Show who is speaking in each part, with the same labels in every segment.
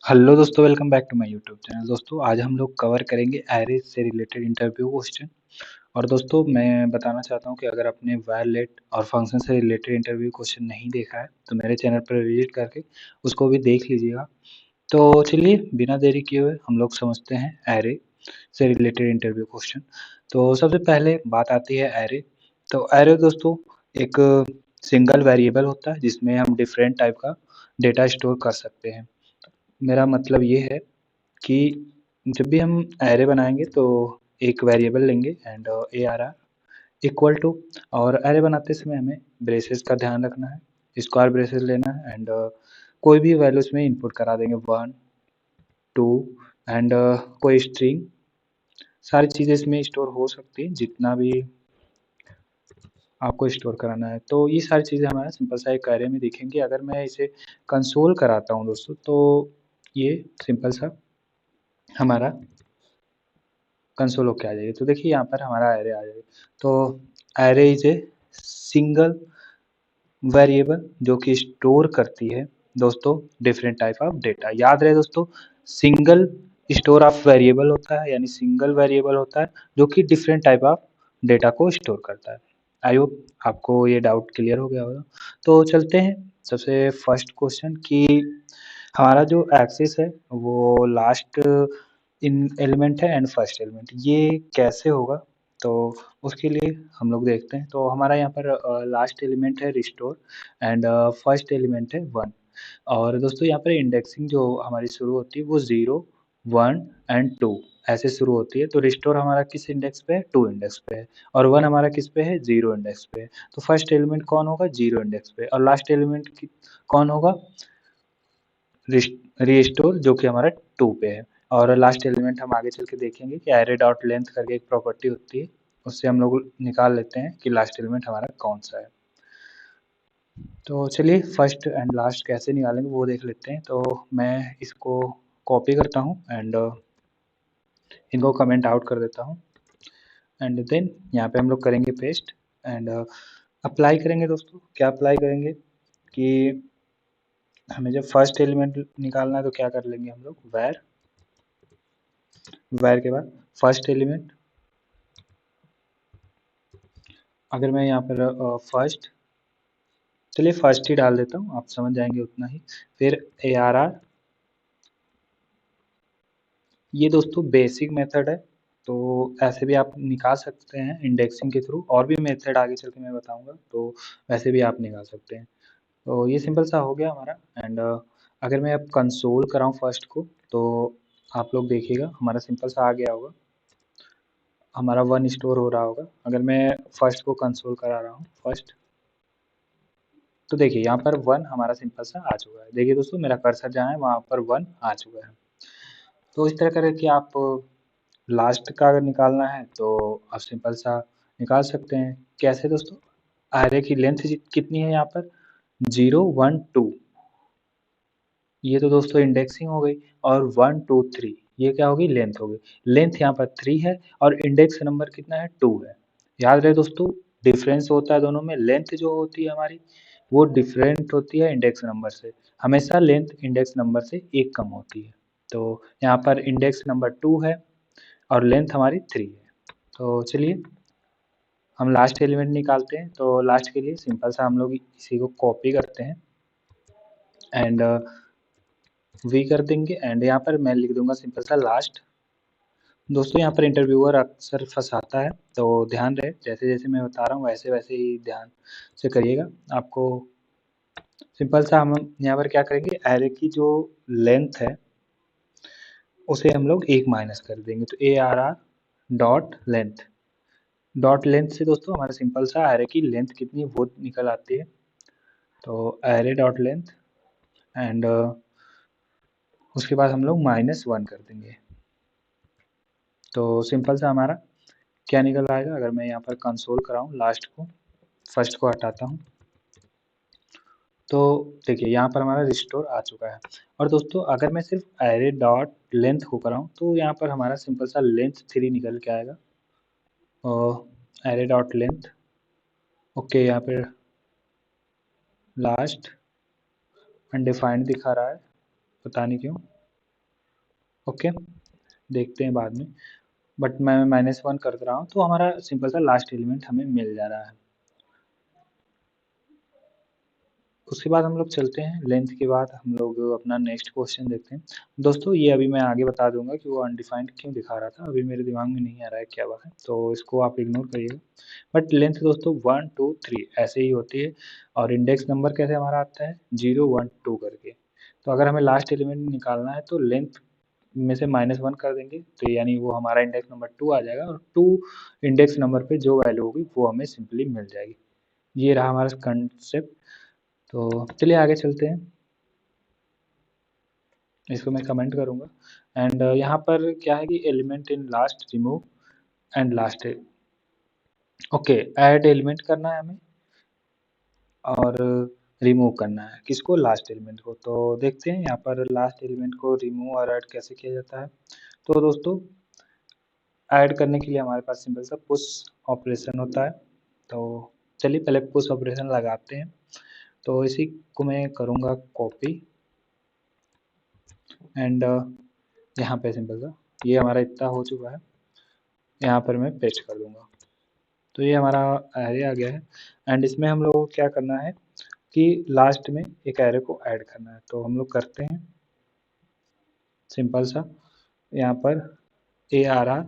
Speaker 1: Hello दोस्तों, welcome back to my YouTube channel. दोस्तों आज हम लोग कवर करेंगे एरेज से रिलेटेड इंटरव्यू क्वेश्चन। और दोस्तों मैं बताना चाहता हूं कि अगर आपने वायलेट और फंक्शन से रिलेटेड इंटरव्यू क्वेश्चन नहीं देखा है तो मेरे चैनल पर विजिट करके उसको भी देख लीजिएगा। तो चलिए बिना देरी किए हुए हम लोग समझते हैं एरे से रिलेटेड इंटरव्यू क्वेश्चन। तो सबसे पहले बात आती है एरे। तो एरे दोस्तों एक सिंगल वेरिएबल होता है जिसमें हम डिफरेंट टाइप का डेटा स्टोर कर सकते हैं। मेरा मतलब ये है कि जब भी हम एरे बनाएंगे तो एक वेरिएबल लेंगे एंड ARR इक्वल टू, और एरे बनाते समय हमें ब्रेसेस का ध्यान रखना है, स्क्वायर ब्रेसेस लेना है एंड कोई भी वैल्यू इसमें इनपुट करा देंगे 1 2 एंड कोई स्ट्रिंग, सारी चीज़ें इसमें स्टोर हो सकती है जितना भी आपको स्टोर कराना है। तो ये सारी चीज़ें हमारा सिंपल सा एक एरे में दिखेंगी। अगर मैं इसे कंसोल कराता हूँ दोस्तों तो ये सिंपल सा हमारा कंसोल होके आ जाएगी। तो देखिए यहाँ पर हमारा एरे आ जाएगा। तो array is a single variable जो कि स्टोर करती है दोस्तों डिफरेंट टाइप ऑफ डेटा। याद रहे दोस्तों, सिंगल स्टोर ऑफ वेरिएबल होता है, यानी सिंगल वेरिएबल होता है जो कि डिफरेंट टाइप ऑफ डेटा को स्टोर करता है। आई होप आपको ये डाउट क्लियर हो गया होगा। तो चलते हैं सबसे फर्स्ट क्वेश्चन कि हमारा जो एक्सिस है वो लास्ट इन एलिमेंट है एंड फर्स्ट एलिमेंट, ये कैसे होगा? तो उसके लिए हम लोग देखते हैं। तो हमारा यहाँ पर लास्ट एलिमेंट है रिस्टोर एंड फर्स्ट एलिमेंट है 1। और दोस्तों यहाँ पर इंडेक्सिंग जो हमारी शुरू होती है वो 0 1 एंड 2 ऐसे शुरू होती है। तो रिस्टोर हमारा किस इंडेक्स पे है? 2 इंडेक्स पे है। और 1 हमारा किस पे है? 0 इंडेक्स पे है। तो फर्स्ट एलिमेंट कौन होगा? 0 इंडेक्स पे। और लास्ट एलिमेंट कौन होगा? रीस्टोर जो कि हमारा 2 पे है। और लास्ट एलिमेंट हम आगे चल के देखेंगे कि एरे डॉट लेंथ करके एक प्रॉपर्टी होती है, उससे हम लोग निकाल लेते हैं कि लास्ट एलिमेंट हमारा कौन सा है। तो चलिए फर्स्ट एंड लास्ट कैसे निकालेंगे वो देख लेते हैं। तो मैं इसको कॉपी करता हूँ एंड इनको कमेंट आउट कर देता हूँ एंड देन यहाँ पे हम लोग करेंगे पेस्ट एंड अप्लाई करेंगे। दोस्तों क्या अप्लाई करेंगे कि हमें जब फर्स्ट एलिमेंट निकालना है तो क्या कर लेंगे हम लोग, वैर के बाद फर्स्ट एलिमेंट। अगर मैं यहाँ पर फर्स्ट, चलिए फर्स्ट ही डाल देता हूँ, आप समझ जाएंगे उतना ही। फिर ARR, ये दोस्तों बेसिक मेथड है, तो ऐसे भी आप निकाल सकते हैं इंडेक्सिंग के थ्रू। और भी मेथड आगे चल के मैं बताऊंगा, तो वैसे भी आप निकाल सकते हैं। तो ये सिंपल सा हो गया हमारा एंड अगर मैं अब कंसोल कराऊँ फर्स्ट को तो आप लोग देखिएगा हमारा सिंपल सा आ गया होगा, हमारा 1 स्टोर हो रहा होगा। अगर मैं फर्स्ट को कंसोल करा रहा हूँ फर्स्ट, तो देखिए यहाँ पर 1 हमारा सिंपल सा आ चुका है। देखिए दोस्तों मेरा कर्सर जहाँ है वहाँ पर 1 आ चुका है। तो इस तरह करके आप लास्ट का अगर निकालना है तो आप सिंपल सा निकाल सकते हैं। कैसे दोस्तों? एरे की लेंथ कितनी है यहाँ पर? 0 1 2, ये तो दोस्तों इंडेक्सिंग हो गई। और 1 2 3 ये क्या होगी? लेंथ हो गई। लेंथ यहाँ पर 3 है और इंडेक्स नंबर कितना है? 2 है। याद रहे दोस्तों, डिफरेंस होता है दोनों में। लेंथ जो होती है हमारी वो डिफरेंट होती है इंडेक्स नंबर से। हमेशा लेंथ इंडेक्स नंबर से एक कम होती है। तो यहाँ पर इंडेक्स नंबर 2 है और लेंथ हमारी 3 है। तो चलिए हम लास्ट एलिमेंट निकालते हैं। तो लास्ट के लिए सिंपल सा हम लोग इसी को कॉपी करते हैं एंड वी कर देंगे एंड यहाँ पर मैं लिख दूंगा सिंपल सा लास्ट। दोस्तों यहाँ पर इंटरव्यूअर अक्सर फंसाता है, तो ध्यान रहे जैसे जैसे मैं बता रहा हूँ वैसे वैसे ही ध्यान से करिएगा। आपको सिंपल सा हम यहाँ पर क्या करेंगे, एरे की जो लेंथ है उसे हम लोग 1 माइनस कर देंगे। तो ARR dot length, dot length से दोस्तों हमारा सिंपल सा एरे की लेंथ कितनी वो निकल आती है। तो एरे डॉट लेंथ एंड उसके बाद हम लोग -1 कर देंगे। तो सिंपल सा हमारा क्या निकल आएगा? अगर मैं यहाँ पर कंसोल कराऊँ लास्ट को, फर्स्ट को हटाता हूँ, तो देखिए यहाँ पर हमारा रिस्टोर आ चुका है। और दोस्तों अगर मैं सिर्फ एरे डॉट लेंथ को कराऊँ तो यहाँ पर हमारा सिंपल सा लेंथ 3 निकल के आएगा। और एरे डॉट लेंथ, ओके, यहाँ पर लास्ट अनडिफाइंड दिखा रहा है, पता नहीं क्यों। ओके, देखते हैं बाद में, बट मैं -1 कर रहा हूँ, तो हमारा सिंपल सा लास्ट एलिमेंट हमें मिल जा रहा है। उसके बाद हम लोग चलते हैं, लेंथ के बाद हम लोग अपना नेक्स्ट क्वेश्चन देखते हैं। दोस्तों ये अभी मैं आगे बता दूँगा कि वो अनडिफाइंड क्यों दिखा रहा था, अभी मेरे दिमाग में नहीं आ रहा है क्या बात है, तो इसको आप इग्नोर करिएगा। बट लेंथ दोस्तों 1, 2, 3 ऐसे ही होती है, और इंडेक्स नंबर कैसे हमारा आता है 0, 1, 2 करके। तो अगर हमें लास्ट एलिमेंट निकालना है तो लेंथ में से -1 कर देंगे, तो यानी वो हमारा इंडेक्स नंबर 2 आ जाएगा, और 2 इंडेक्स नंबर पे जो वैल्यू होगी वो हमें सिंपली मिल जाएगी। ये रहा हमारा कंसेप्ट। तो चलिए आगे चलते हैं, इसको मैं कमेंट करूँगा। एंड यहाँ पर क्या है कि element in last remove and last, okay, add element करना है हमें और रिमूव करना है किसको, लास्ट एलिमेंट को। तो देखते हैं यहाँ पर लास्ट एलिमेंट को रिमूव और ऐड कैसे किया जाता है। तो दोस्तों ऐड करने के लिए हमारे पास सिंपल सा पुश ऑपरेशन होता है। तो चलिए पहले पुश ऑपरेशन लगाते हैं। तो इसी को मैं करूँगा कॉपी, एंड यहाँ पे सिंपल सा ये हमारा इतना हो चुका है, यहाँ पर मैं पेस्ट कर दूँगा। तो ये हमारा एरे आ गया है, एंड इसमें हम लोगों को क्या करना है कि लास्ट में एक एरे को ऐड करना है। तो हम लोग करते हैं सिंपल सा, यहाँ पर ARR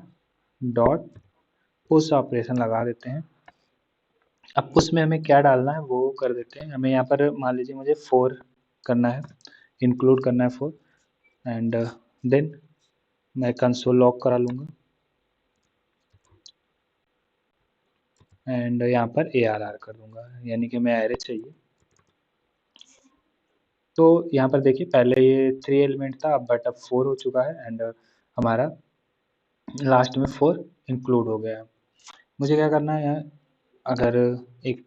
Speaker 1: डॉट पुश ऑपरेशन लगा देते हैं। अब पुश में हमें क्या डालना है वो कर देते हैं। हमें यहाँ पर मान लीजिए मुझे 4 करना है, इंक्लूड करना है 4, एंड देन मैं कंसोल लॉग करा लूँगा, एंड यहाँ पर ARR कर दूँगा, यानी कि मैं एरे चाहिए। तो यहाँ पर देखिए पहले ये 3 एलिमेंट था, बट अब 4 हो चुका है, एंड हमारा लास्ट में 4 इंक्लूड हो गया है। मुझे क्या करना है यहाँ, अगर एक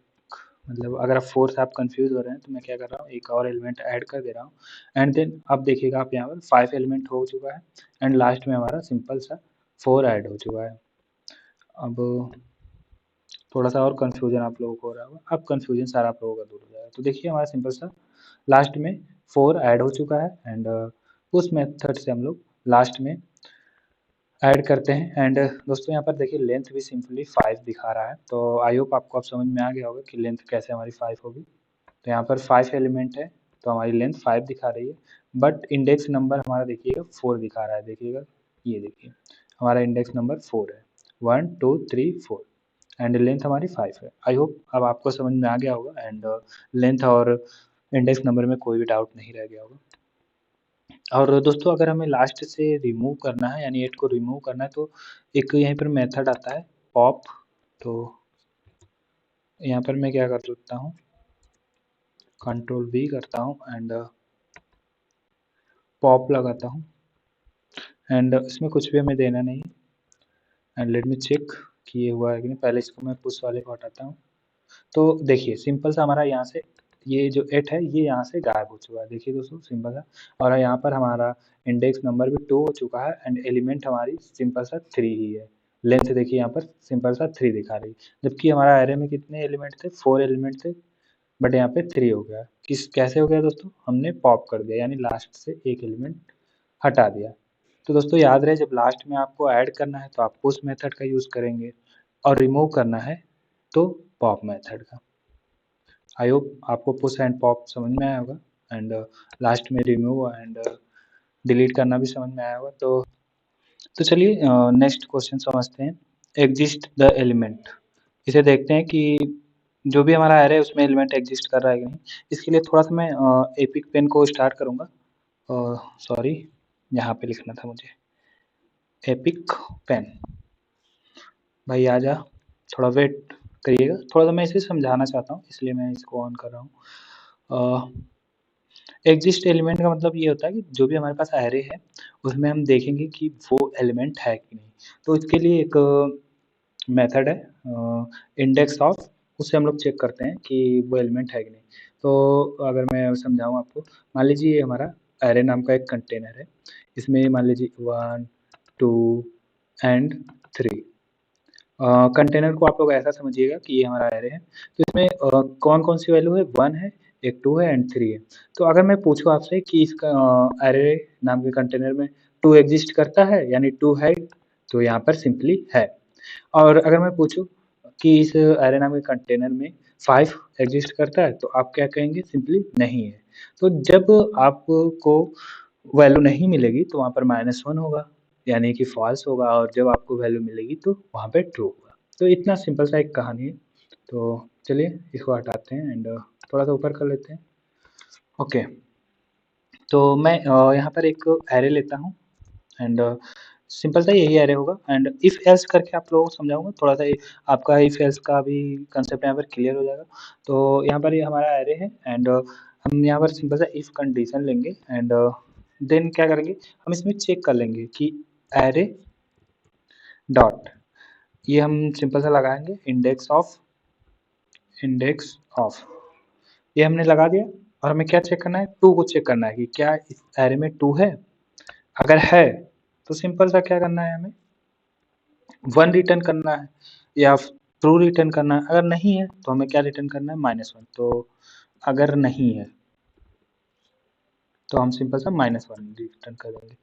Speaker 1: मतलब अगर आप 4 से आप कंफ्यूज हो रहे हैं तो मैं क्या कर रहा हूँ, एक और एलिमेंट ऐड कर दे रहा हूँ, एंड देन अब देखिएगा आप यहाँ पर 5 एलिमेंट हो चुका है, एंड लास्ट में हमारा सिंपल सा 4 ऐड हो चुका है। अब थोड़ा सा और कंफ्यूजन आप लोगों को हो रहा होगा, अब कंफ्यूजन सारा आप लोगों का दूर हो जाएगा। तो देखिए हमारा सिंपल सा लास्ट में 4 ऐड हो चुका है, एंड उस मेथड से हम लोग लास्ट में ऐड करते हैं। एंड दोस्तों यहाँ पर देखिए लेंथ भी सिंपली 5 दिखा रहा है, तो आई होप आपको अब समझ में आ गया होगा कि लेंथ कैसे हमारी 5 होगी। तो यहाँ पर 5 एलिमेंट है, तो हमारी लेंथ 5 दिखा रही है, बट इंडेक्स नंबर हमारा देखिएगा 4 दिखा रहा है। देखिएगा ये देखिए हमारा इंडेक्स नंबर 4 है, 1, 2, 3, 4, एंड लेंथ हमारी 5 है। आई होप अब आपको समझ में आ गया होगा, एंड लेंथ और इंडेक्स नंबर में कोई भी डाउट नहीं रह गया होगा। और दोस्तों अगर हमें लास्ट से रिमूव करना है, यानी 8 को रिमूव करना है, तो एक यहीं पर मेथड आता है पॉप। तो यहाँ पर मैं क्या कर सकता हूँ, कंट्रोल V करता हूँ, एंड पॉप लगाता हूँ, एंड इसमें कुछ भी हमें देना नहीं है, एंड लेट मी चेक कि ये हुआ है कि नहीं। पहले इसको मैं पुश वाले को हटाता हूँ। तो देखिए सिंपल सा हमारा यहाँ से ये जो 8 है ये यहाँ से गायब हो चुका है। देखिए दोस्तों सिंपल सा, और यहाँ पर हमारा इंडेक्स नंबर भी 2 हो चुका है, एंड एलिमेंट हमारी सिंपल सा 3 ही है। लेंथ देखिए यहाँ पर सिंपल सा 3 दिखा रही है, जबकि हमारा एरे में कितने एलिमेंट थे, 4 एलिमेंट थे, बट यहाँ पे 3 हो गया। किस कैसे हो गया दोस्तों, हमने पॉप कर दिया, यानी लास्ट से एक एलिमेंट हटा दिया। तो दोस्तों याद रहे जब लास्ट में आपको ऐड करना है तो आप पुश मेथड का यूज़ करेंगे, और रिमूव करना है तो पॉप मेथड का। आई होप आपको पुश एंड पॉप समझ में आया होगा, एंड लास्ट में रिमूव एंड डिलीट करना भी समझ में आया होगा। तो चलिए नेक्स्ट क्वेश्चन समझते हैं, एग्जिस्ट द एलिमेंट। इसे देखते हैं कि जो भी हमारा एरे है उसमें एलिमेंट एग्जिस्ट कर रहा है कि नहीं। इसके लिए थोड़ा सा मैं एपिक पेन को स्टार्ट करूँगा, सॉरी यहाँ पे लिखना था मुझे, एपिक पेन भाई आजा, थोड़ा वेट करिएगा, थोड़ा सा मैं इसे समझाना चाहता हूँ इसलिए मैं इसको ऑन कर रहा हूँ। एग्जिस्ट एलिमेंट का मतलब ये होता है कि जो भी हमारे पास एरे है उसमें हम देखेंगे कि वो एलिमेंट है कि नहीं। तो इसके लिए एक मेथड है इंडेक्स ऑफ, उससे हम लोग चेक करते हैं कि वो एलिमेंट है कि नहीं। तो अगर मैं समझाऊँ आपको, मान लीजिए ये हमारा एरे नाम का एक कंटेनर है, इसमें मान लीजिए 1, 2 एंड 3। कंटेनर को आप लोग ऐसा समझिएगा कि ये हमारा एरे है, तो इसमें कौन-कौन सी वैल्यू है, 1 है, एक 2 है एंड 3 है। तो अगर मैं पूछूँ आपसे कि इसका अरे नाम के कंटेनर में 2 एग्ज़िस्ट करता है यानी 2 है, तो यहाँ पर सिंपली है। और अगर मैं पूछूँ कि इस अरे नाम के कंटेनर में 5 एग्ज़िस्ट करता है, तो आप क्या कहेंगे? सिंपली नहीं है। तो जब आपको वैल्यू नहीं मिलेगी तो वहाँ पर -1 होगा, यानी कि फ़ॉल्स होगा और जब आपको वैल्यू मिलेगी तो वहाँ पे ट्रू होगा। तो इतना सिंपल सा एक कहानी है। तो चलिए इसको हटाते हैं एंड थोड़ा-सा ऊपर कर लेते हैं। ओके, तो मैं यहाँ पर एक एरे लेता हूँ एंड सिंपल सा यही एरे होगा एंड इफ एल्स करके आप लोगों को समझाऊँगा थोड़ा-सा ये आपका इफ एल्स का भी कांसेप्ट यहाँ पर क्लियर हो जाएगा। तो यहाँ पर ये हमारा एरे है एंड हम यहाँ पर सिंपल सा इफ कंडीशन लेंगे एंड देन क्या करेंगे, हम इसमें चेक कर लेंगे कि एरे डॉट ये हम सिंपल सा लगाएँगे इंडेक्स ऑफ ये हमने लगा दिया और हमें क्या चेक करना है? 2 को चेक करना है कि क्या इस एरे में 2 है? अगर है, तो सिंपल सा क्या करना है हमें 1 रिटर्न करना है या ट्रू रिटर्न करना है। अगर नहीं है, तो हमें क्या रिटर्न करना है -1 तो अगर नहीं है, तो हम सिंपल सा -1 रिटर्न कर देंगे।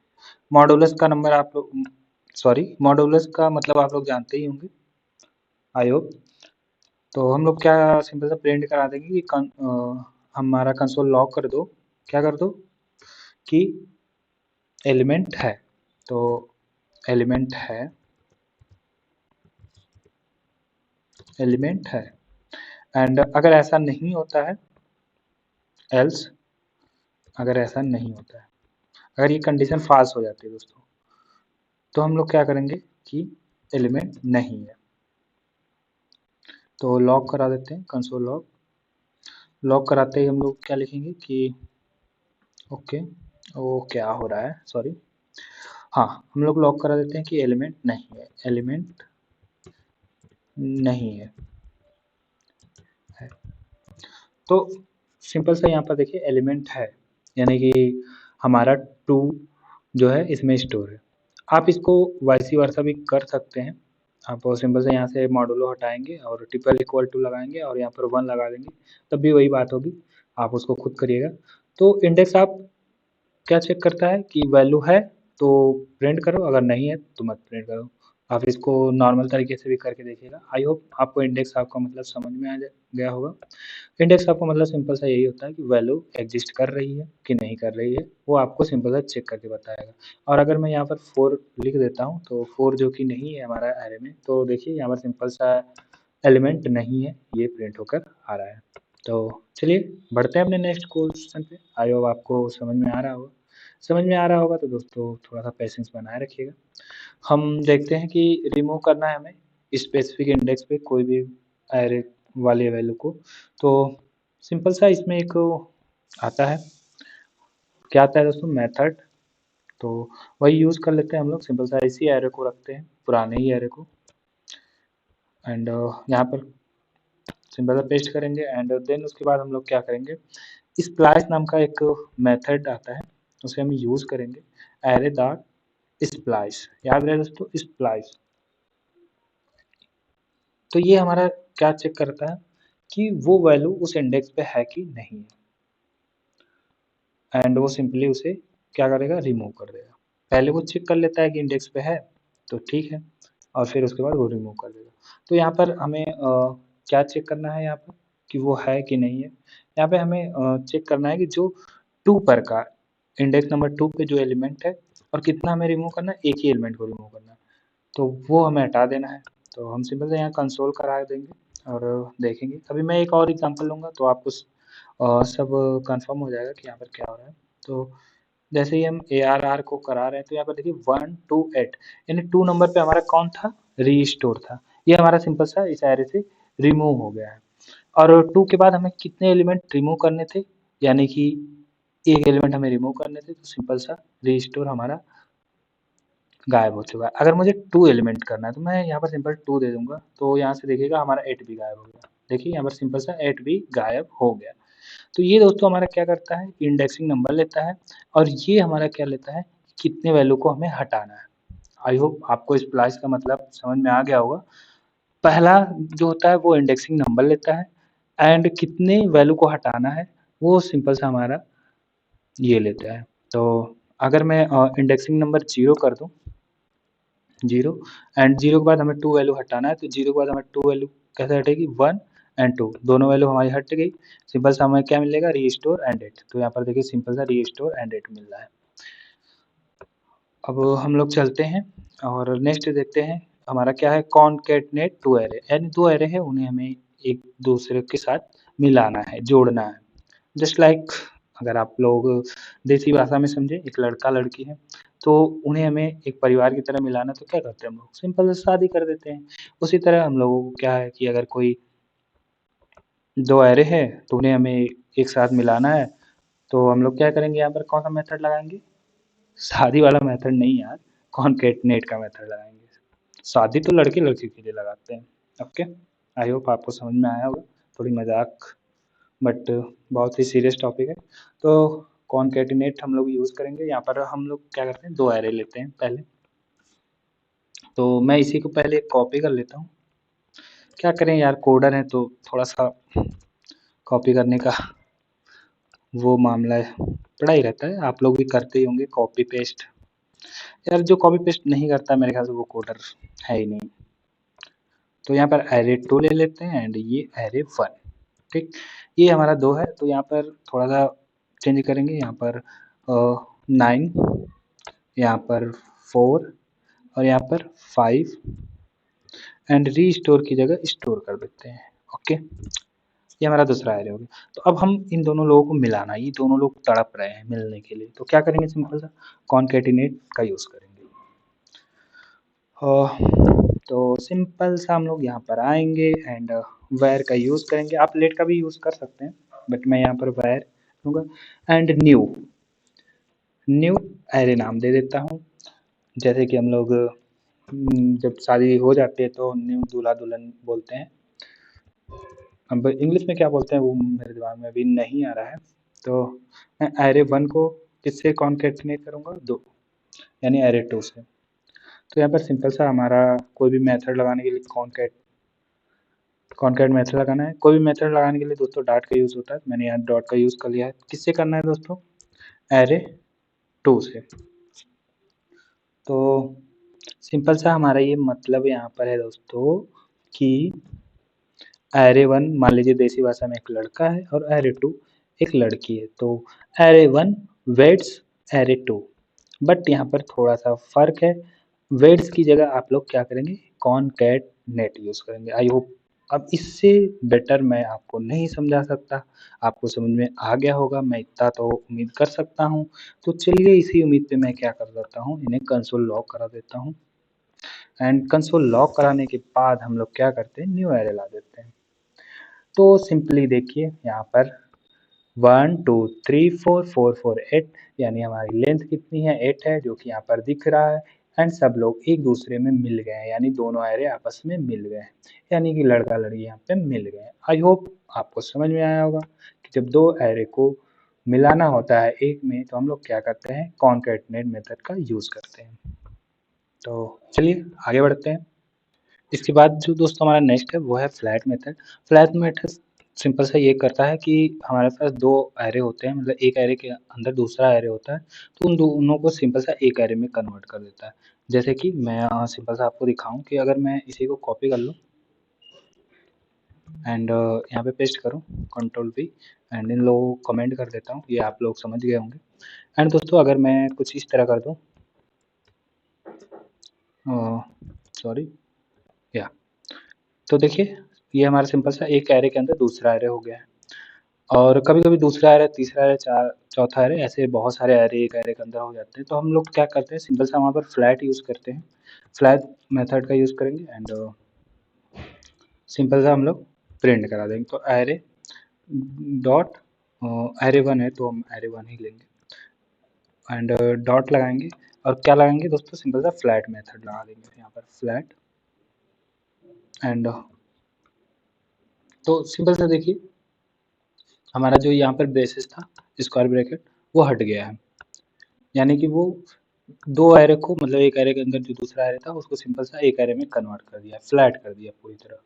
Speaker 1: मॉडुलस का नंबर आप लोग मॉडुलस का मतलब आप लोग जानते ही होंगे, आई होप। तो हम लोग क्या सिंपल सा प्रिंट करा देंगे कि हमारा कंसोल लॉग कर दो, क्या कर दो कि एलिमेंट है। तो एलिमेंट है एंड अगर ऐसा नहीं होता है एल्स अगर ऐसा नहीं होता है, अगर ये कंडीशन फॉल्स हो जाती है दोस्तों, तो हम लोग क्या करेंगे कि एलिमेंट नहीं है। तो लॉग करा देते हैं कंसोल लॉग कराते ही हम लोग क्या लिखेंगे कि ओके वो क्या हो रहा है सॉरी हाँ हम लोग लॉग करा देते हैं कि एलिमेंट नहीं है। तो सिंपल सा यहाँ पर देखिए एलिमेंट है यानी कि हमारा 2 जो है इसमें स्टोर है। आप इसको वाइस वर्सा भी कर सकते हैं। आप सिंपल से यहाँ से मॉडुलो हटाएँगे और ट्रिपल इक्वल टू लगाएँगे और यहाँ पर 1 लगा देंगे, तब भी वही बात होगी। आप उसको खुद करिएगा। तो इंडेक्स आप क्या चेक करता है कि वैल्यू है तो प्रिंट करो, अगर नहीं है तो मत प्रिंट करो। आप इसको नॉर्मल तरीके से भी करके देखिएगा। आई होप आपको इंडेक्स आपका मतलब समझ में आ गया होगा। इंडेक्स आपका मतलब सिंपल सा यही होता है कि वैल्यू एग्जिस्ट कर रही है कि नहीं कर रही है, वो आपको सिंपल सा चेक करके बताएगा। और अगर मैं यहाँ पर 4 लिख देता हूँ, तो 4 जो कि नहीं है हमारा एरे में, तो देखिए यहाँ पर सिंपल सा एलिमेंट नहीं है, ये प्रिंट होकर आ रहा है। तो चलिए बढ़ते हैं अपने नेक्स्ट क्वेश्चन पे। आई होप आपको समझ में आ रहा होगा। समझ में आ रहा होगा तो दोस्तों थोड़ा-सा पेशेंस बनाए रखिएगा। हम देखते हैं कि रिमूव करना है हमें स्पेसिफिक इंडेक्स पे कोई भी एरे वाली वैल्यू को। तो सिंपल सा इसमें एक आता है, क्या आता है दोस्तों मेथड। तो वही यूज़ कर लेते हैं हम लोग सिंपल सा इसी एरे को रखते हैं, पुराने ही एरे को एंड यहाँ पर सिंपल सा पेस्ट करेंगे एंड देन उसके बाद हम लोग क्या करेंगे, स्प्लाइस नाम का एक मेथड आता है, उसे हम यूज़ करेंगे एरे डॉट स्प्लाइस। याद रहे दोस्तों स्प्लाइस। तो ये हमारा क्या चेक करता है कि वो वैल्यू उस इंडेक्स पे है कि नहीं है एंड वो सिंपली उसे क्या करेगा रिमूव कर देगा। पहले वो चेक कर लेता है कि इंडेक्स पे है तो ठीक है और फिर उसके बाद वो रिमूव कर देगा। तो यहाँ पर हमें क्या चेक करना है यहाँ पर कि वो है कि नहीं है। यहाँ पे हमें चेक करना है कि जो 2 पर का इंडेक्स नंबर 2 पे जो एलिमेंट है और कितना हमें रिमूव करना है, एक ही एलिमेंट को रिमूव करना है। तो वो हमें हटा देना है। तो हम सिंपल से यहाँ कंसोल करा देंगे और देखेंगे। अभी मैं एक और एग्ज़ाम्पल लूँगा तो आपको सब कन्फर्म हो जाएगा कि यहाँ पर क्या हो रहा है। तो जैसे ही हम ARR को करा रहे हैं तो यहाँ पर देखिए 1 2 8 यानी 2 नंबर पे हमारा कौन था? रीस्टोर था। ये हमारा सिंपल सा इस एरे से रिमूव हो गया है। और 2 के बाद हमें कितने एलिमेंट रिमूव करने थे? यानी कि एक एलिमेंट हमें रिमूव करने थे तो सिंपल सा रीस्टोर हमारा गायब हो चुका है। अगर मुझे 2 एलिमेंट करना है तो मैं यहाँ पर सिंपल 2 दे दूँगा, तो यहाँ से देखिएगा हमारा 8 भी गायब हो गया। देखिए यहाँ पर सिंपल सा 8 भी गायब हो गया। तो ये दोस्तों हमारा क्या करता है इंडेक्सिंग नंबर लेता है और ये हमारा क्या लेता है कितने वैल्यू को हमें हटाना है। आई होप आपको स्प्लाइस का मतलब समझ में आ गया होगा। पहला जो होता है वो इंडेक्सिंग नंबर लेता है एंड कितने वैल्यू को हटाना है वो सिंपल सा हमारा ये लेता है। तो अगर मैं इंडेक्सिंग नंबर 0 कर दूँ, 0 एंड 0 के बाद हमें 2 वैल्यू हटाना है, तो 0 के बाद हमें 2 वैल्यू कैसे हटेगी, 1 एंड 2 दोनों वैल्यू हमारी हट गई। सिंपल सा हमें क्या मिलेगा, रीस्टोर एंड डेट। तो यहाँ पर देखिए सिंपल सा रीस्टोर एंड डेट मिल रहा है। अब हम लोग चलते हैं और नेक्स्ट देखते हैं हमारा क्या है, कॉनकैटनेट टू एरे, यानी 2 एरे है उन्हें हमें एक दूसरे के साथ मिलाना है, जोड़ना है। जस्ट लाइक अगर आप लोग देसी भाषा में समझे, एक लड़का लड़की है तो उन्हें हमें एक परिवार की तरह मिलाना, तो क्या करते हैं हम लोग, सिंपल से शादी कर देते हैं। उसी तरह हम लोगों को क्या है कि अगर कोई 2 एरे है तो उन्हें हमें एक साथ मिलाना है, तो हम लोग क्या करेंगे, यहाँ पर कौन सा मेथड लगाएंगे, शादी वाला मेथड नहीं यार, कॉनकैटनेट का मेथड लगाएंगे। शादी तो लड़के लड़की के लिए लगाते हैं। ओके, आई होप आपको समझ में आया होगा, थोड़ी मजाक बट बहुत ही सीरियस टॉपिक है। तो कॉनकैटिनेट हम लोग यूज़ करेंगे। यहाँ पर हम लोग क्या करते हैं, 2 एरे लेते हैं पहले। तो मैं इसी को पहले कॉपी कर लेता हूँ। क्या करें यार, कोडर है तो थोड़ा सा कॉपी करने का वो मामला है, पड़ा ही रहता है। आप लोग भी करते ही होंगे कॉपी पेस्ट। यार जो कॉपी पेस्ट नहीं करता मेरे ख्याल से वो कोडर है ही नहीं। तो यहाँ पर एरे 2 ले लेते हैं एंड ये एरे 1। ठीक, ये हमारा 2 है, तो यहाँ पर थोड़ा सा चेंज करेंगे। यहाँ पर 9, यहाँ पर 4 और यहाँ पर 5 एंड रीस्टोर की जगह स्टोर कर देते हैं। ओके, ये हमारा दूसरा एरे हो गया। तो अब हम इन दोनों लोगों को मिलाना, ये दोनों लोग तड़प रहे हैं मिलने के लिए, तो क्या करेंगे, सिंपल सा कॉनकैटिनेट का यूज़ करेंगे। तो सिंपल सा हम लोग यहाँ पर आएंगे एंड वेयर का यूज़ करेंगे। आप लेट का भी यूज़ कर सकते हैं बट मैं यहाँ पर वेयर दूंगा एंड न्यू एरे नाम दे देता हूँ। जैसे कि हम लोग जब शादी हो जाती है तो न्यू दूल्हा दुल्हन बोलते हैं। अब इंग्लिश में क्या बोलते हैं वो मेरे दिमाग में अभी नहीं आ रहा है। तो मैं एरे 1 को किससे कॉन्कैटिनेट करूँगा, 2 यानी एरे 2 से। तो यहाँ पर सिंपल सा हमारा कोई भी मेथड लगाने के लिए कॉन्कैट मेथड लगाना है। कोई भी मेथड लगाने के लिए दोस्तों डॉट का यूज़ होता है। मैंने यहाँ डॉट का यूज़ कर लिया है। किससे करना है दोस्तों, एरे 2 से। तो सिंपल सा हमारा ये मतलब यहाँ पर है दोस्तों कि एरे 1 मान लीजिए देसी भाषा में एक लड़का है और एरे 2 एक लड़की है। तो एरे 1 वेट्स एरे 2, बट यहाँ पर थोड़ा सा फर्क है। वेट्स की जगह आप लोग क्या करेंगे, कॉनकैट नेट यूज़ करेंगे। आई होप अब इससे बेटर मैं आपको नहीं समझा सकता, आपको समझ में आ गया होगा, मैं इतना तो उम्मीद कर सकता हूँ। तो चलिए इसी उम्मीद पे मैं क्या कर देता हूँ, इन्हें कंसोल लॉग करा देता हूँ एंड कंसोल लॉग कराने के बाद हम लोग क्या करते हैं, न्यू एरे ला देते हैं। तो सिंपली देखिए यहाँ पर 1 2 3 4 4 4 8, यानी हमारी लेंथ कितनी है, 8 है, जो कि यहाँ पर दिख रहा है। एंड सब लोग एक दूसरे में मिल गए हैं, यानी दोनों एरे आपस में मिल गए हैं, यानी कि लड़का लड़की यहाँ पे मिल गए हैं। आई होप आपको समझ में आया होगा कि जब 2 एरे को मिलाना होता है एक में, तो हम लोग क्या करते हैं, कॉनकैटिनेट मेथड का यूज़ करते हैं। तो चलिए आगे बढ़ते हैं। इसके बाद जो दोस्तों हमारा नेक्स्ट है वो है flat method. Flat method simple सा ये करता है कि हमारे पास 2 एरे होते हैं, मतलब एक एरे के अंदर दूसरा एरे होता है, तो उन दोनों को सिंपल सा एक एरे में कन्वर्ट कर देता है। जैसे कि मैं सिंपल सा आपको दिखाऊँ कि अगर मैं इसी को कॉपी कर लूँ एंड यहाँ पे पेस्ट करूँ कंट्रोल V एंड इन लोगों को कमेंट कर देता हूँ, ये आप लोग समझ गए होंगे। एंड दोस्तों अगर मैं कुछ इस तरह कर दूँ, सॉरी या, तो देखिए ये हमारा सिंपल सा एक एरे के अंदर दूसरा एरे हो गया है। और कभी-कभी दूसरा एरे, तीसरा एरे, चौथा एरे, ऐसे बहुत सारे एरे एक एरे के अंदर हो जाते हैं। तो हम लोग क्या करते हैं, सिंपल सा वहाँ पर फ्लैट यूज़ करते हैं। फ्लैट मेथड का यूज़ करेंगे एंड सिंपल सा हम लोग प्रिंट करा देंगे। तो एरे डॉट एरे 1 है तो हम एरे 1 ही लेंगे एंड डॉट लगाएंगे और क्या लगाएंगे दोस्तों, सिंपल सा फ्लैट मेथड लगा देंगे यहाँ पर फ्लैट एंड तो सिंपल सा देखिए हमारा जो यहाँ पर ब्रेसेस था, स्क्वायर ब्रैकेट, वो हट गया है। यानी कि वो 2 एरे को, मतलब एक एरे के अंदर जो दूसरा एरे था उसको सिंपल सा एक एरे में कन्वर्ट कर दिया, फ्लैट कर दिया पूरी तरह।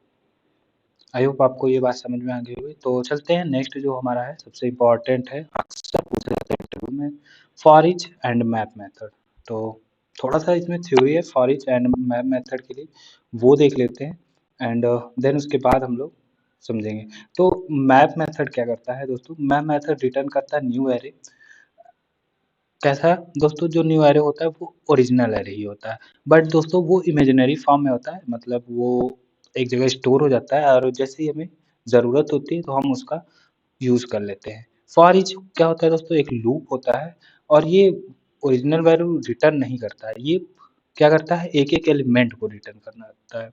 Speaker 1: आई होप आपको ये बात समझ में आ गई होगी। तो चलते हैं नेक्स्ट जो हमारा है सबसे इम्पोर्टेंट है, अक्सर पूछा जाता है इंटरव्यू में, for each and map method. तो थोड़ा-सा इसमें थ्योरी है for each and map method के लिए, वो देख लेते हैं एंड देन उसके बाद हम लोग समझेंगे। तो मैप मेथड क्या करता है दोस्तों? मैप मेथड रिटर्न करता है न्यू एरे। कैसा दोस्तों? जो न्यू एरे होता है वो ओरिजिनल एरे ही होता है, बट दोस्तों वो इमेजिनरी फॉर्म में होता है, मतलब वो एक जगह स्टोर हो जाता है और जैसे ही हमें ज़रूरत होती है तो हम उसका यूज़ कर लेते हैं। फॉर ईच क्या होता है दोस्तों? एक लूप होता है और ये ओरिजिनल वैल्यू रिटर्न नहीं करता है, ये क्या करता है? एक-एक एलिमेंट को रिटर्न करना होता है।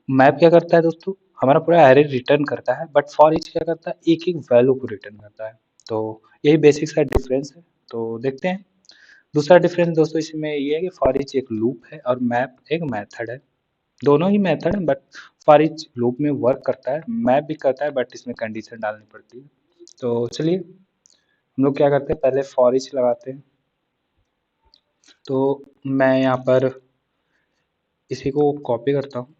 Speaker 1: मैप क्या करता है दोस्तों? हमारा पूरा एरे रिटर्न करता है, बट फॉर ईच क्या करता है? एक-एक वैल्यू को रिटर्न करता है। तो यही बेसिक सा डिफरेंस है, तो देखते हैं। दूसरा डिफरेंस दोस्तों इसमें ये है कि फॉर ईच एक लूप है और मैप एक मेथड है। दोनों ही मेथड है, बट फॉर ईच लूप में वर्क करता है, मैप भी करता है, बट इसमें कंडीशन डालनी पड़ती है। तो चलिए हम लोग क्या करते हैं, पहले फॉर ईच लगाते हैं। तो मैं यहाँ पर इसी को कॉपी करता हूँ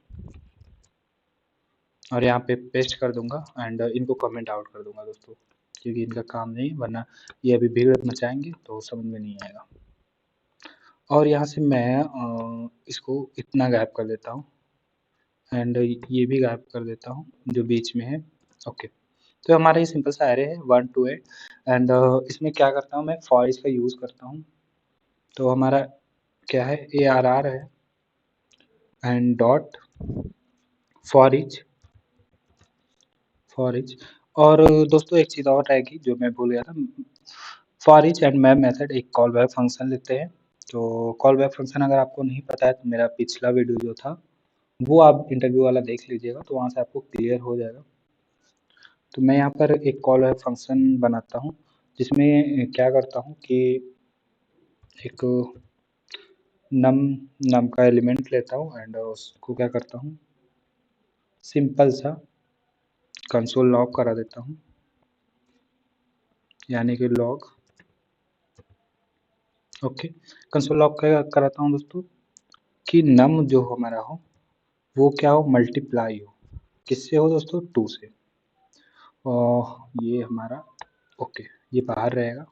Speaker 1: और यहाँ पे पेस्ट कर दूंगा एंड इनको कमेंट आउट कर दूंगा दोस्तों, क्योंकि इनका काम नहीं, वरना ये अभी भीड़ मचाएंगे तो समझ में नहीं आएगा। और यहाँ से मैं इसको इतना गायब कर देता हूँ एंड ये भी गायब कर देता हूँ जो बीच में है। ओके, तो हमारा ये सिंपल सा एरे है 1 टू 8 एंड इसमें क्या करता हूँ मैं, फॉर ईच का यूज़ करता हूँ। तो हमारा क्या है, ए आर आर है एंड डॉट फॉर ईच। और दोस्तों एक चीज़ और रहेगी जो मैं भूल गया था, for each and map method एक कॉल बैक फंक्शन लेते हैं। तो कॉल बैक फंक्शन अगर आपको नहीं पता है तो मेरा पिछला वीडियो जो था वो आप इंटरव्यू वाला देख लीजिएगा, तो वहाँ से आपको क्लियर हो जाएगा। तो मैं यहाँ पर एक कॉल बैक फंक्शन बनाता हूँ जिसमें क्या करता हूँ कि एक नम नम का एलिमेंट लेता हूँ एंड उसको क्या करता हूँ, सिंपल सा कंसोल लॉग करा देता हूँ, यानी कि लॉग। ओके, कंसोल लॉग क्या कराता हूँ दोस्तों कि नम जो हमारा हो वो क्या हो, मल्टीप्लाई हो, किससे हो दोस्तों? 2 से। और ये हमारा ओके, ये बाहर रहेगा।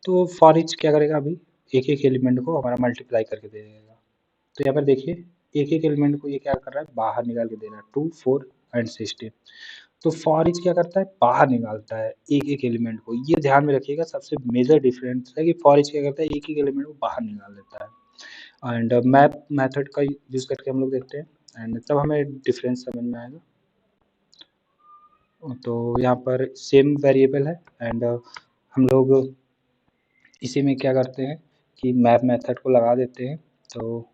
Speaker 1: तो फॉर ईच क्या करेगा, अभी एक-एक एलिमेंट को हमारा मल्टीप्लाई करके दे देगा। तो यहाँ पर देखिए एक-एक एलिमेंट को ये क्या कर रहा है, बाहर निकाल के दे रहा है, 2, 4 एंड 16। तो फॉर ईच क्या करता है, बाहर निकालता है एक-एक एलिमेंट को। ये ध्यान में रखिएगा, सबसे मेजर डिफरेंस है कि फॉर ईच क्या करता है, एक-एक एलिमेंट को बाहर निकाल देता है। एंड मैप मेथड का यूज़ करके हम लोग देखते हैं एंड तब हमें डिफरेंस समझ में आएगा। तो यहाँ पर सेम वेरिएबल है एंड हम लोग इसी में क्या करते हैं कि मैप मेथड को लगा देते हैं। तो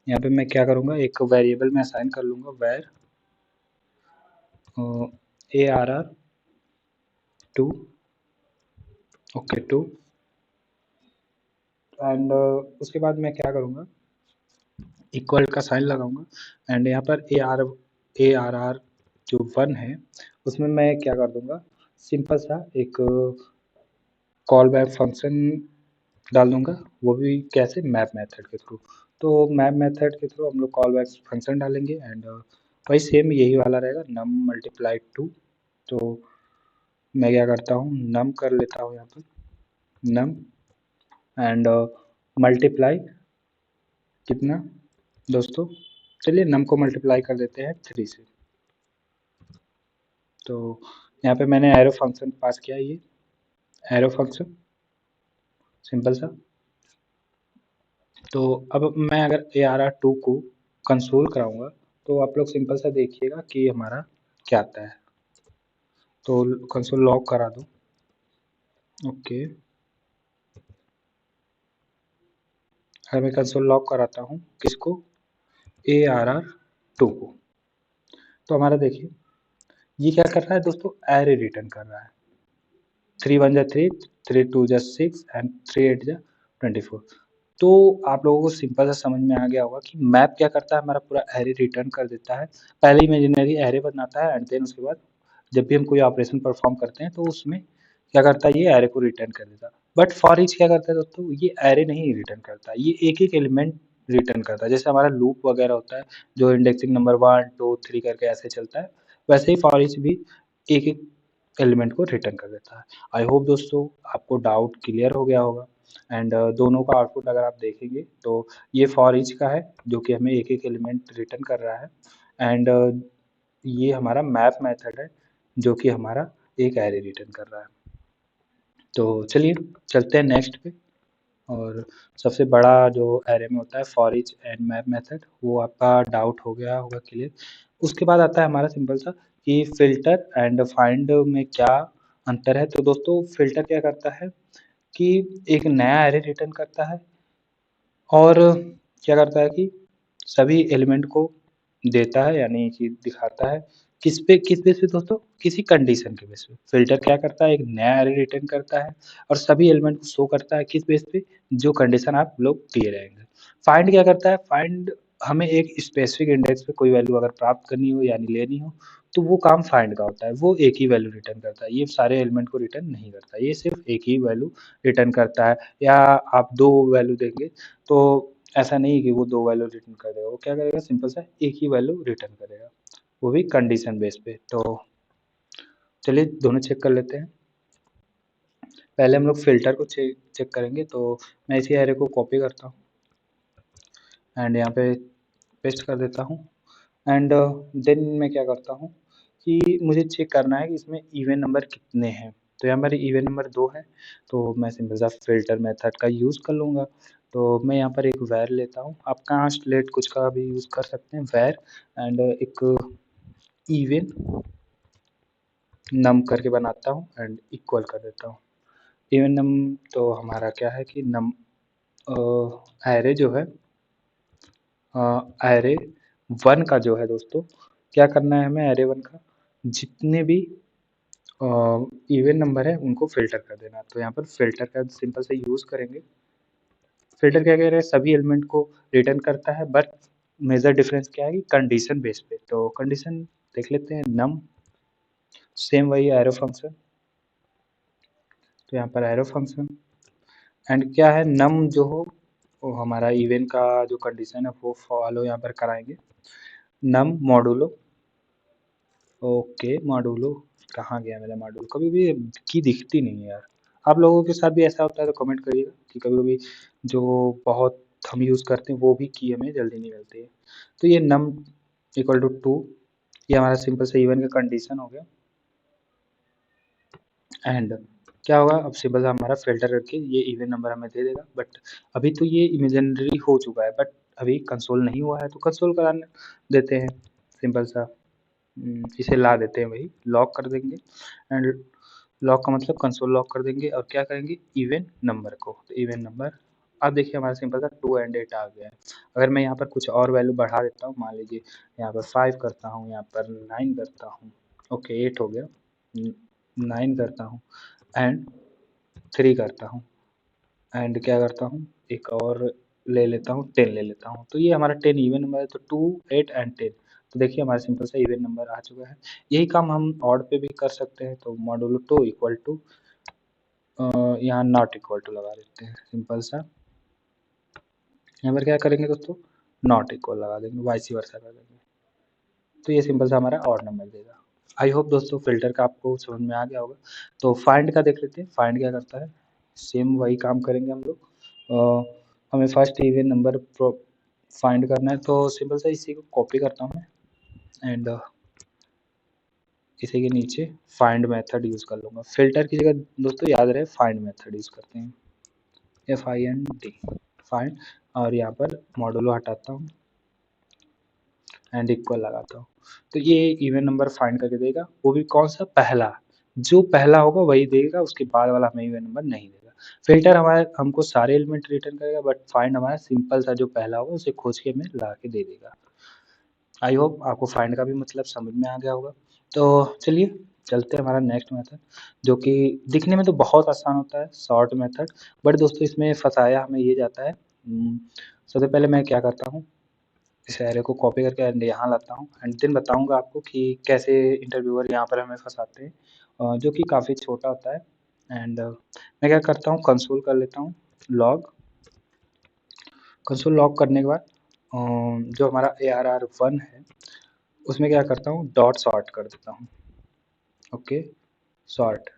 Speaker 1: यहाँ पे मैं क्या करूँगा, एक वेरिएबल में असाइन कर लूँगा where A R R 2 okay 2 and उसके बाद मैं क्या करूँगा, इक्वल का साइन लगाऊंगा एंड यहाँ पर ए आर आर जो 1 है उसमें मैं क्या कर दूंगा, सिंपल सा एक कॉल बैक फंक्शन डाल दूंगा, वो भी कैसे, मैप मेथड के थ्रू। तो मैप मेथड के थ्रू हम लोग कॉल बैक फंक्शन डालेंगे एंड वही सेम यही वाला रहेगा, नम मल्टीप्लाई 2। तो मैं क्या करता हूँ, नम कर लेता हूँ यहाँ पर, नम एंड मल्टीप्लाई कितना दोस्तों, चलिए नम को मल्टीप्लाई कर देते हैं 3 से। तो यहाँ पे मैंने एरो फंक्शन पास किया, ये एरो फंक्शन सिंपल सा। तो अब मैं अगर ए आर आर 2 को कंसोल कराऊंगा तो आप लोग सिंपल सा देखिएगा कि हमारा क्या आता है। तो कंसोल लॉग करा दो। ओके, अगर मैं कंसोल लॉग कराता हूँ किसको, ए आर आर 2 को, तो हमारा देखिए ये क्या कर रहा है दोस्तों, एरे रिटर्न कर रहा है। 3 1 जा 3, 3 2 जा 6 एंड 3 8 जा 24। तो आप लोगों को सिंपल सा समझ में आ गया होगा कि मैप क्या करता है, हमारा पूरा एरे रिटर्न कर देता है। पहले इमेजिनरी एरे बनाता है एंड देन उसके बाद जब भी हम कोई ऑपरेशन परफॉर्म करते हैं तो उसमें क्या करता है, ये एरे को रिटर्न कर देता है। बट फॉर ईच क्या करता है दोस्तों, ये एरे नहीं रिटर्न करता, ये एक एक एलिमेंट रिटर्न करता है। जैसे हमारा लूप वगैरह होता है जो इंडेक्सिंग नंबर 1, 2, 3 करके ऐसे चलता है, वैसे ही फॉर ईच भी एक-एक एलिमेंट को रिटर्न कर देता है। आई होप दोस्तों आपको डाउट क्लियर हो गया होगा एंड दोनों का आउटपुट अगर आप देखेंगे तो ये फॉर ईच का है जो कि हमें एक-एक एलिमेंट रिटर्न कर रहा है एंड ये हमारा मैप मेथड है जो कि हमारा एक एरे रिटर्न कर रहा है। तो चलिए चलते हैं नेक्स्ट पे और सबसे बड़ा जो एरे में होता है for each and map method वो आपका डाउट हो गया होगा क्लियर। उसके बाद आता है हमारा सिंपल सा कि फ़िल्टर एंड फाइंड में क्या अंतर है। तो दोस्तों फ़िल्टर क्या करता है कि एक नया एरे रिटर्न करता है और क्या करता है कि सभी एलिमेंट को देता है यानी कि दिखाता है किस बेस पे दोस्तों? किसी कंडीशन के बेस पे। फ़िल्टर क्या करता है एक नया एरे रिटर्न करता है और सभी एलिमेंट को शो करता है किस बेस पे? जो कंडीशन आप लोग दिए रहेंगे। फाइंड क्या करता है? फाइंड हमें एक स्पेसिफिक इंडेक्स पे कोई वैल्यू अगर प्राप्त करनी हो यानी लेनी हो, तो वो काम फाइंड का होता है। वो एक ही वैल्यू रिटर्न करता है। ये सारे एलिमेंट को रिटर्न नहीं करता। ये सिर्फ़ एक ही वैल्यू रिटर्न करता है या आप 2 वैल्यू देंगे तो ऐसा नहीं है कि वो 2 वैल्यू रिटर्न कर देगा। वो क्या करेगा सिंपल सा एक ही वैल्यू रिटर्न करेगा। वो भी कंडीशन बेस पे। तो चलिए दोनों चेक कर लेते हैं। पहले हम लोग फ़िल्टर को चेक करेंगे तो मैं इसी एरे को कॉपी करता हूँ एंड यहाँ पे पेस्ट कर देता हूँ एंड देन मैं क्या करता हूँ कि मुझे चेक करना है कि इसमें इवन नंबर कितने हैं। तो यहाँ पर इवन नंबर 2 है, तो मैं सिंपल सा फ़िल्टर मेथड का यूज़ कर लूँगा। तो मैं यहाँ पर एक वैर लेता हूँ, आप कांस्ट लेट कुछ का भी यूज़ कर सकते हैं वैर एंड एक इवन नम करके बनाता हूँ एंड इक्वल कर देता हूँ। इवन नम तो हमारा क्या है कि नम एरे जो है एरे 1 का जो है दोस्तों क्या करना है हमें एरे 1 का जितने भी इवन नंबर है उनको फ़िल्टर कर देना है। तो यहाँ पर फ़िल्टर का सिंपल से यूज़ करेंगे। फ़िल्टर क्या कह रहे हैं सभी एलिमेंट को रिटर्न करता है बट मेजर डिफरेंस क्या है कि कंडीशन बेस पे। तो कंडीशन देख लेते हैं नम सेम वही एरो फंक्शन। तो यहाँ पर एरो फंक्शन एंड क्या है नम जो हो वो हमारा इवन का जो कंडीशन है वो फॉलो यहाँ पर कराएंगे। नम मॉडुलो ओके मॉडुलो कहाँ गया मेरा मॉडुलो कभी भी की दिखती नहीं है यार। आप लोगों के साथ भी ऐसा होता है तो कमेंट करिएगा कि कभी-कभी जो बहुत हम यूज़ करते हैं वो भी की हमें जल्दी नहीं मिलती है। तो ये नम इक्वल टू 2 ये हमारा सिंपल सा इवन का कंडीशन हो गया एंड क्या होगा अब सिंपल सा हमारा फ़िल्टर करके ये इवन नंबर हमें दे देगा बट अभी तो ये इमेजिनरी हो चुका है बट अभी कंसोल नहीं हुआ है तो कंसोल कराने देते हैं सिंपल सा इसे ला देते हैं वही लॉक कर देंगे एंड लॉक का मतलब कंसोल लॉक कर देंगे और क्या करेंगे इवन नंबर को तो इवन नंबर अब देखिए हमारा सिंपल सा 2 एंड 8 आ गया है। अगर मैं यहाँ पर कुछ और वैल्यू बढ़ा देता हूँ मान लीजिए यहाँ पर 5 करता हूँ यहाँ पर 9 करता हूँ ओके 8 हो गया 9 करता हूँ एंड 3 करता हूँ एंड क्या करता हूँ एक और ले लेता हूँ 10 ले लेता हूँ तो ये हमारा 10 इवन नंबर है तो 2 8 एंड 10 तो देखिए हमारा सिंपल सा इवन नंबर आ चुका है। यही काम हम ऑड पे भी कर सकते हैं तो मॉडुलो 2 इक्वल टू यहाँ नॉट इक्वल टू लगा देते हैं सिंपल सा यहाँ पर क्या करेंगे दोस्तों नॉट इक्वल लगा देंगे वाइस वर्सा कर देंगे तो ये सिंपल सा हमारा ऑड नंबर देगा। आई होप दोस्तों फ़िल्टर का आपको समझ में आ गया होगा। तो फाइंड का देख लेते हैं, फाइंड क्या करता है? सेम वही काम करेंगे हम लोग। हमें first even number pro find करना है तो सिंपल सा इसी को कॉपी करता हूँ मैं एंड इसी के नीचे फाइंड मेथड यूज़ कर लूँगा। फ़िल्टर की जगह दोस्तों याद रहे फाइंड मेथड यूज़ करते हैं। FIND फाइंड और यहाँ पर मॉडुलो हटाता हूँ एंड इक्वल लगाता हूँ। तो ये इवन नंबर फाइंड करके देगा, वो भी कौन-सा पहला, जो पहला होगा वही देगा, उसके बाद वाला हमें इवन नंबर नहीं देगा। फ़िल्टर हमारे हमको सारे एलिमेंट रिटर्न करेगा बट फाइंड हमारा सिंपल सा जो पहला होगा उसे खोज के हमें ला के दे देगा। आई होप आपको फाइंड का भी मतलब समझ में आ गया होगा। तो चलिए चलते हैं हमारा नेक्स्ट मेथड जो कि दिखने में तो बहुत आसान होता है, शॉर्ट मेथड बट दोस्तों इसमें फँसाया हमें ये जाता है सबसे पहले मैं क्या करता हूँ इस एरे को कॉपी करके एंड यहाँ लाता हूँ एंड देन बताऊँगा आपको कि कैसे इंटरव्यूअर यहाँ पर हमें फँसाते हैं जो कि काफ़ी छोटा होता है एंड मैं क्या करता हूँ कंसोल कर लेता हूँ लॉग कंसोल लॉग करने के बाद जो हमारा ARR1 है उसमें क्या करता हूँ, डॉट सॉर्ट कर देता हूँ। Okay, sort.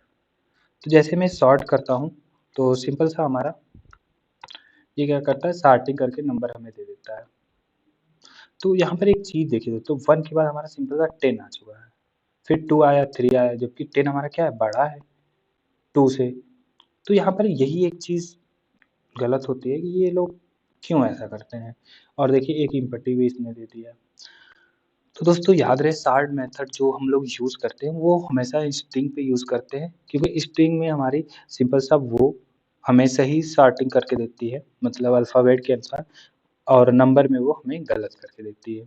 Speaker 1: तो जैसे मैं सॉर्ट करता हूँ तो सिंपल सा हमारा ये क्या करता है, सॉर्टिंग करके नंबर हमें दे देता है। तो यहाँ पर एक चीज़ देखिए दोस्तों, 1 के बाद हमारा सिंपल सा 10 आ चुका है, फिर 2 आया, 3 आया, जबकि 10 हमारा क्या है, बड़ा है 2 से। तो यहाँ पर यही एक चीज़ गलत होती है कि ये लोग क्यों ऐसा करते हैं। और देखिए एक इम्पटी भी इसने दे दिया। तो दोस्तों याद रहे, सॉर्ट मेथड जो हम लोग यूज़ करते हैं वो हमेशा स्ट्रिंग पे यूज़ करते हैं, क्योंकि स्ट्रिंग में हमारी सिंपल सा वो हमेशा ही सॉर्टिंग करके देती है, मतलब अल्फ़ाबेट के अनुसार, और नंबर में वो हमें गलत करके देती है।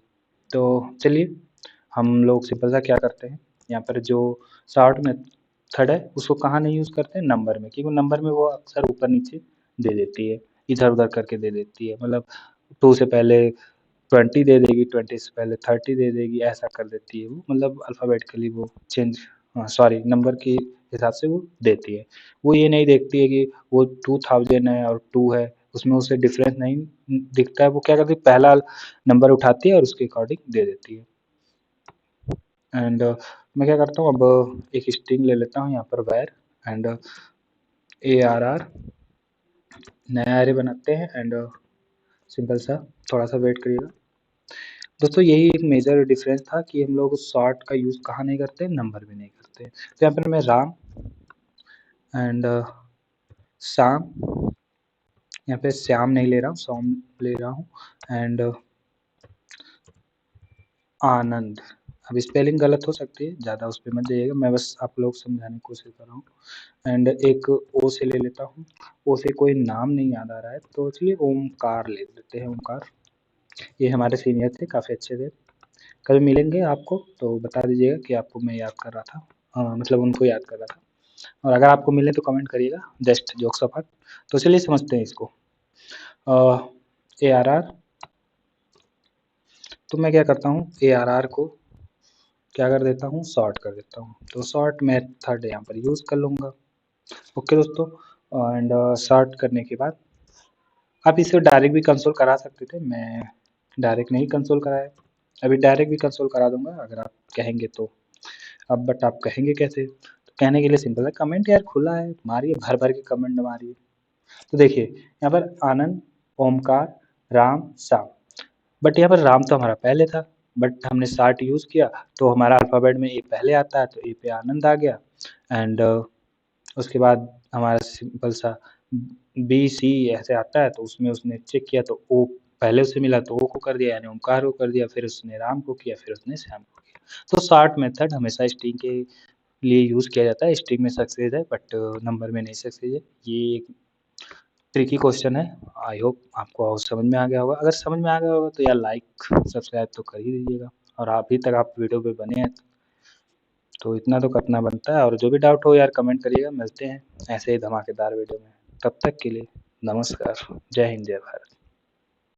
Speaker 1: तो चलिए हम लोग सिंपल सा क्या करते हैं, यहाँ पर जो सॉर्ट मेथड है उसको कहाँ नहीं यूज़ करते हैं, नंबर में, क्योंकि नंबर में वो अक्सर ऊपर नीचे दे देती है, इधर-उधर करके दे देती है, मतलब 2 से पहले 20 दे देगी, 20 से पहले 30 दे देगी, ऐसा कर देती है वो, मतलब अल्फ़ाबेटिकली वो चेंज, सॉरी, नंबर के हिसाब से वो देती है। वो ये नहीं देखती है कि वो 2000 है और 2 है, उसमें उसे डिफ़रेंस नहीं दिखता है, वो क्या करती है, पहला नंबर उठाती है और उसके अकॉर्डिंग दे देती है। एंड मैं क्या करता हूँ, अब एक स्ट्रिंग ले लेता हूँ यहाँ पर var एंड ARR नया एरे बनाते हैं एंड सिंपल सा, थोड़ा सा वेट करिएगा दोस्तों। यही एक मेजर डिफरेंस था कि हम लोग सॉर्ट का यूज़ कहाँ नहीं करते, नंबर में नहीं करते। तो यहाँ पर मैं राम एंड श्याम, यहाँ पे श्याम नहीं ले रहा हूँ, सौम ले रहा हूँ एंड आनंद। अब स्पेलिंग गलत हो सकती है, ज़्यादा उस पे मत जाइएगा, मैं बस आप लोग समझाने की कोशिश कर रहा हूँ। एंड एक ओ से ले लेता हूँ, ओ से कोई नाम नहीं याद आ रहा है, तो चलिए ओमकार ले लेते हैं, ओमकार। ये हमारे सीनियर थे, काफ़ी अच्छे थे। कभी मिलेंगे आपको तो बता दीजिएगा कि आपको मैं याद कर रहा था, मतलब उनको याद कर रहा था। और अगर आपको मिले तो कमेंट करिएगा, जस्ट जोक्स अपार्ट। तो चलिए समझते हैं इसको। ARR, तो मैं क्या करता हूँ, ARR को क्या कर देता हूँ, सॉर्ट कर देता हूँ। तो सॉर्ट मेथड यहाँ पर यूज़ कर लूँगा। ओके दोस्तों, एंड सॉर्ट करने के बाद आप इसे डायरेक्ट भी कंसोल करा सकते थे, मैं डायरेक्ट नहीं कंसोल कराया, अभी डायरेक्ट भी कंसोल करा दूँगा अगर आप कहेंगे तो। अब बट आप कहेंगे कैसे? तो कहने के लिए सिंपल है, कमेंट यार खुला है, मारिए, भर-भर के कमेंट मारिए। तो देखिए यहाँ पर आनंद, ओमकार, राम, श्याम, बट यहाँ पर राम तो हमारा पहले था, बट हमने सॉर्ट यूज़ किया तो हमारा अल्फ़ाबेट में ए पहले आता है, तो ए पे आनंद आ गया एंड उसके बाद हमारा सिंपल सा बी, सी ऐसे आता है, तो उसमें उसने चेक किया तो ओ पहले उसे मिला तो ओ को कर दिया, यानी ओमकार को कर दिया, फिर उसने राम को किया, फिर उसने श्याम को किया। तो सॉर्ट मेथड हमेशा स्ट्रिंग के लिए यूज़ किया जाता है, स्ट्रिंग में सक्सेस है बट नंबर में नहीं सक्सेस है। ये एक ट्रिकी क्वेश्चन है, आई होप आपको समझ में आ गया होगा। अगर समझ में आ गया होगा तो यार लाइक सब्सक्राइब तो कर ही दीजिएगा, और अभी तक आप वीडियो पे बने हैं तो इतना तो करना बनता है। और जो भी डाउट हो यार कमेंट करिएगा, मिलते हैं ऐसे ही धमाकेदार वीडियो में। तब तक के लिए नमस्कार, जय हिंद, जय भारत।